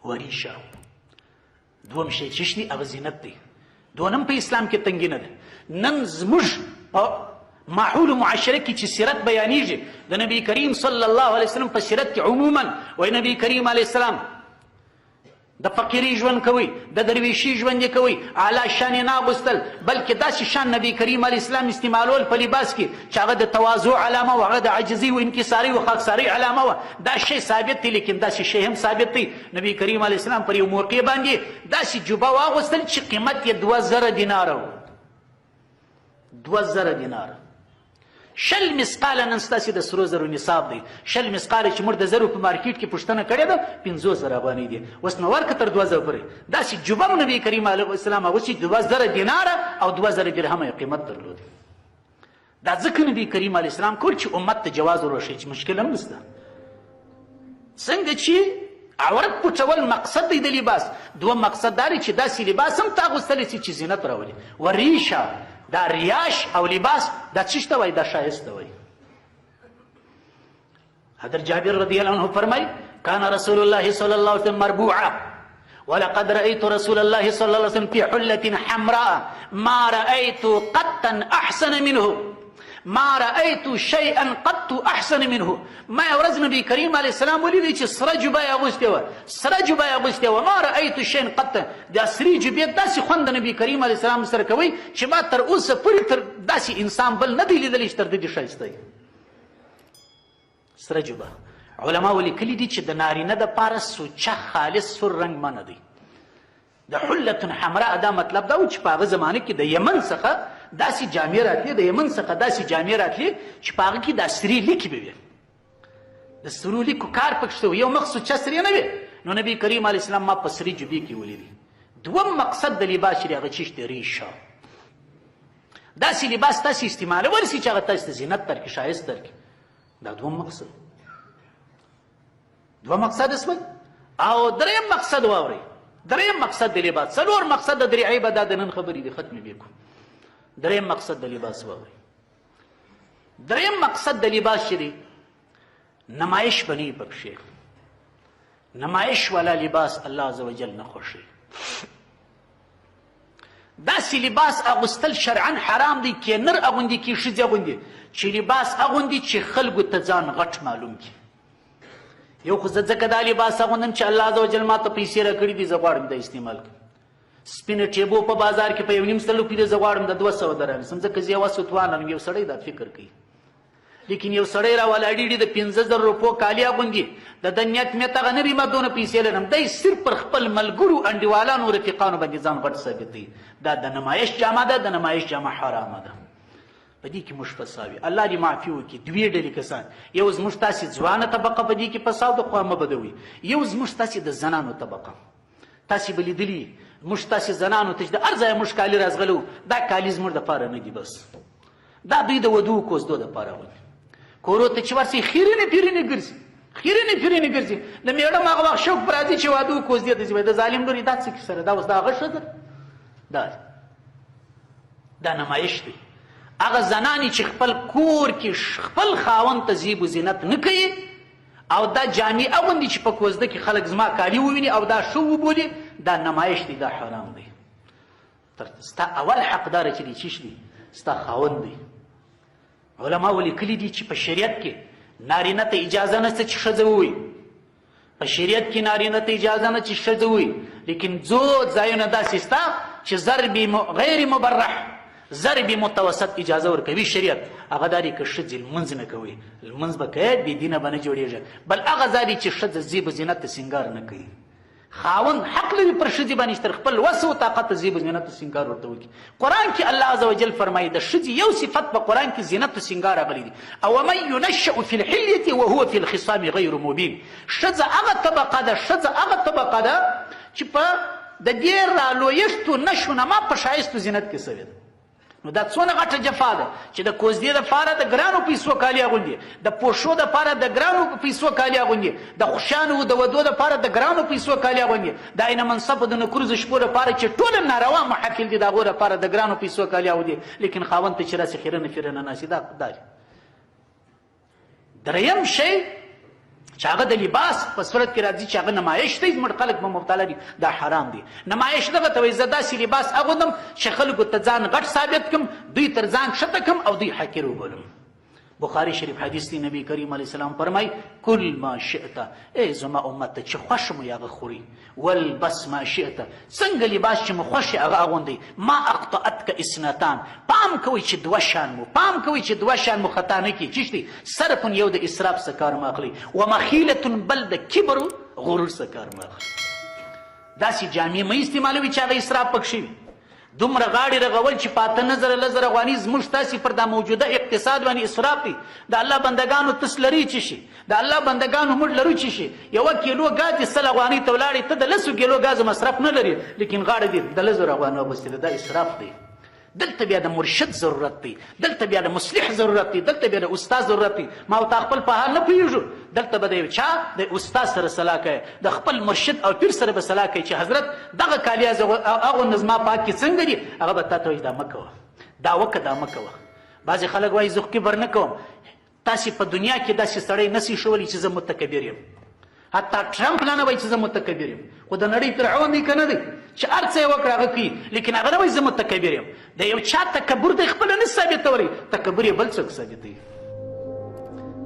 وریشه. دوم شی چې شي هغه زینت دی. دونم په اسلام کې تنګي نه ده. نن زموږ په ماحول معاشره کې چې سیرت بیانیږي د نبی کریم صلی الله علیه وسلم په سیرت کې عموما وایي نبی کریم علیه السلام د فقیري ژوند کوي، د درویشي ژوند یې کوي، اعلی شان یې نه اغوستل، بلکې داسې شان نبی کریم علیه السلام استعمالول په لباس کې چې هغه د تواضع علامه و، هغه د عجزي و انکساري و خاکساري علامه و. دا شی ثابت دی، لیکن داسې شی هم ثابت دی نبی کریم علیه السلام پر یو موقع باندې داسې جوبه واغوستل چې قیمت یې 2000 دیناره و. 2000 دیناره. 20 مثقاله نن ستاسې د سرو زرو نصاب دی. 20 مثقاله چې موږ د زرو په مارکیټ کې پوښتنه کړې ده 500 افغانۍ دي، اوس نو ورکړه تر 2000 پورې. داسې جوبه نبی کریم علیه السلام اغوستې 2000 دیناره او 2000 درهمه یې قیمت درلود. دا ځکه نبی کریم علیه السلام کول چې امت ته جواز وروښیي چې مشکل هم نشته. څنګه چې عورت پټول مقصد دی د لباس، دوم مقصد دا دی چې داسې لباس هم ته اغوستلی شي چې زینت راولي. وریشه دا ریاش او لباس دا چیش ته وایي؟ دا ښایست ته وایي. حضرت جابر رضی الله عنه فرمایي کان رسول الله صلی الله علیه وسلم مربوعا ولقد رأيت رسول الله صلی الله علیه وسلم في حلة حمراء ما رأيت قطا احسن منه ما رأيت شيئا قط احسن منه. ما یو ورځ نبی کریم علیه السلام ولیدی چې سره جوبه یې اغوستې وه، سره جوبه یې اغوستې وه. ما رأیت شیئا قط، دا سرې جوبې داسې خوند د نبی کریم علیه السلام سره کوي چې ما تر اوسه پورې تر داسې انسان بل نه دی لیدلی چې تر د دې ښایسته وي. سره جوبه علماو لیکلي دي چې د نارینه دپاره سوچه خالص سور رنګ منع دی. د حلة حمراء دا مطلب دا و چې په هغه زمانه کې د یمن څخه داسې جامې راتلې، د یمن څخه داسې جامې راتلې چې په هغه کې دا سرې لیکې به وي، د سرو لیکو کار پکې شته و، یو مخ سوچه سرې نه وي. نو نبی کریم علیه السلام ما په سرې جوبې کې ولیدي. دوم مقصد د لباس چې هغه چیش دی ریشه. داسې لباس تاسې استعمالولی شي چې هغه تاسې ته زینت درکړي، ښایست درکړي. دا دوم مقصد. دوه مقصد اسمه. او دریم مقصد واورئ، دریم مقصد د لباس. څلور مقصد د درې عیبه دا د نن خبرې دي ختمې بې کړو. دریم مقصد د لباس واورئ. دریم مقصد د لباس چې دی نمایش بنی پکښې. نمایش والا لباس الله عز وجل نه خوښوي. داسې لباس اغوستل شرعا حرام دی، کې نر اغوندي کې ښځې اغوندي، چې لباس اغوندي چې خلکو ته ځان غټ معلوم کړي. یو خو زه ځکه دا لباس اغوندم چې الله عز وجل ما ته پیسې راکړي دي، زه غواړم دا استعمال کړم. سپینه ټیبو په بازار کې په 1.5 سلو پېرې زه غواړم د 200 درهم ځکه زه یوه ستوانه یم. یو سړی دا فکر کوي، لیکن یو سړی راولاړېږي د 50,000 روپو کالي اغوندي، د ده نیت میت هغه نه وي ما دونه پیسې لرم، دی صرف پر خپل ملګرو انډیوالانو رفیقانو باندې ځان غټ ثابتوي. دا د نمایش جامه ده، د نمایش جامه حرامه ده. په دې کې موږ فساوي. الله دې معافي وکړي. دوې ډلې کسان، یو زموږ تاسې ځوانه طبقه په دې کې فساد د خوا مه بدوي، یو زموږ تاسې د زنانو طبقه. تاسې به لیدلي موږ تاسې زنانو ته چې د هر ځایه موږ کالي رازغلو، دا کالي زموږ دپاره نه دي، بس دا دوی د ودو کوزدو دپاره ولي. کورو ته چې ورسئ خیرنې پیرنې ګرځي، خیرنې پیرنې ګرځي. د میړم هغه وخت شوق به راځي چې واده وکوزدې ته ځي، د ظالم لورې دا څه کیسه ده؟ دا اوس د هغه ښځه ده. دا نمایش دی. هغه زنانې چې خپل کور کې خپل خاوند ته زیب و زینت نه کوي او دا جامې اغوندي چې په کوزده کې خلک زما کالي وویني او دا ښه وبولي، دا نمایش دی، دا حرام دی. ستا اول حقداره چې دی چیش دی؟ ستا خاوند دی. علماو لیکلي دي چې په شریعت کې نارینه ته اجازه نشته چې ښځه ووایي، په شریعت کې نارینه ته اجازه نه چې ښځه ووایي، لیکن ځو ځایونه داسې سته چې ضرب غیر مبرح، ضرب متوسط اجازه ورکوي شریعت. هغه دا دی که ښځې لمونځ نه کوي، لمونځ به کوي، بې دینه به نه جوړېږي. بل هغه ځای دی چې ښځه زیب و زینت ته سینګار نه کوي. خاوند حق لري پر ښځې باندې تر خپل وس او طاقت زیب و زینت او سینګار ورته وکړي. قرآن کې الله عز وجل فرمایي د ښځې یو صفت په قرآن کې زینت او سینګار راغلی دی. او من ینشأ فی الحلیة وهو فی الخصام غیر مبین. ښځه هغه طبقه ده، ښځه هغه طبقه ده چې په د دې رالویښتو نشو نما په ښایستو زینت کې سوې ده. نو دا څونه غټه جفا ده چې د کوزدې دپاره د ګرانو پیسو کالي اغوندي، د پوشو دپاره د ګرانو پیسو کالي اغوندي، د خوشانو د ودو دپاره د ګرانو پیسو کالي اغوندي، د عین منصب د نکروز شپو دپاره چې ټول ناروا محافل دي د هغو دپاره د ګرانو پیسو کالي اغوندي، لیکن خاوند ته چې راسي خیرنه فیرنه ناسي. دا دریم شی چې هغه د لباس په صورت کې راځي چې هغه نمایش دی زموږ خلک به مبتلا دي دا حرام دي نمایش دغه ته وایي زه داسې لباس اغوندم چې خلکو ته ځان غټ ثابت کړم دوی تر ځان ښکته کړم او دوی حقیر وبولم بخاری شریف حدیث دی نبی کریم علیه السلام فرمای کل ما شئت ای زما امت ته چې خوښ مو هغه خوري والبس ما شئت څنګه لباس چې مو خوښ هغه اغوندئ ما اقطعتک اثنتان پام کوئ چې دوه شان مو پام کوئ چې دوه شان مو خطا نه کړي چیش دی صرف یو د اسراف څخه کار مه اخلئ ومخیلة بل د کبر غرور څخه کار مه اخلئ داسې جامې مه استعمالوئ چې هغه اسراف پکښې وي دومره غاړې رغول چې په 8,000 افغاني زموږ ستاسې پر دا موجوده اقتصاد باندې اسراف دی د الله بندګانو تس لري چې شي د الله بندګانو موږ لرو چې شي 1 کیلو ګاز دې 100 افغانۍ ته ولاړې ته د 10 کیلو ګاز مصرف نه لري لیکن غاړه دې د 10,000 افغانو اغوستې ده دا اسراف دی دلته بیا د مرشد ضرورت دی دلته بیا د مصلح ضرورت دی دلته بیا د استاد ضرورت دی ما ورته خپل په حال نه پوهېږو دلته به د یو چا د استاد سره صلاح کوي د خپل مرشد او پیر سره به صلاح کوي چې حضرت دغه کالي اغوند زما پاک کې څنګه دي هغه به تا ته وایي دا مه کوه دا وکړه دا مه کوه بعضې خلک وایي زه کبر نه کوم تاسې په دنیا کې داسې سړی نسي ښولی چې زه متکبر یم حتی ټرمپ لا نه وایي چې زه متکبر یم خو د نړۍ فرعون دی که نه دی چې هر څه یې وکړه هغه کوي لیکن هغه نه وایي زه متکبر یم د یو چا تکبر دی خپله نه ثابتولی تکبر یې بل څوک ثابتوي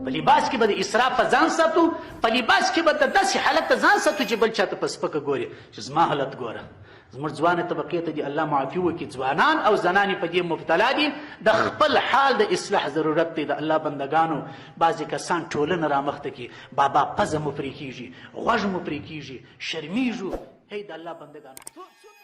په لباس کې به د اسراف په ځان ساتو په لباس کې به د داسې حالت ته ځان ساتو چې بل چا ته په سپکه ګوري چې زما حالت ګوره زموږ ځوانې طبقې ته دي الله معافي وکړي ځوانان او زنانې په دې مبتلا دي د خپل حال د اصلاح ضرورت دی د الله بندګانو بعضې کسان ټولنه رامخته کړي بابا پزه مو پرې کېږي غوږ مو پرې کېږي شرمېږو هی د الله بندګانو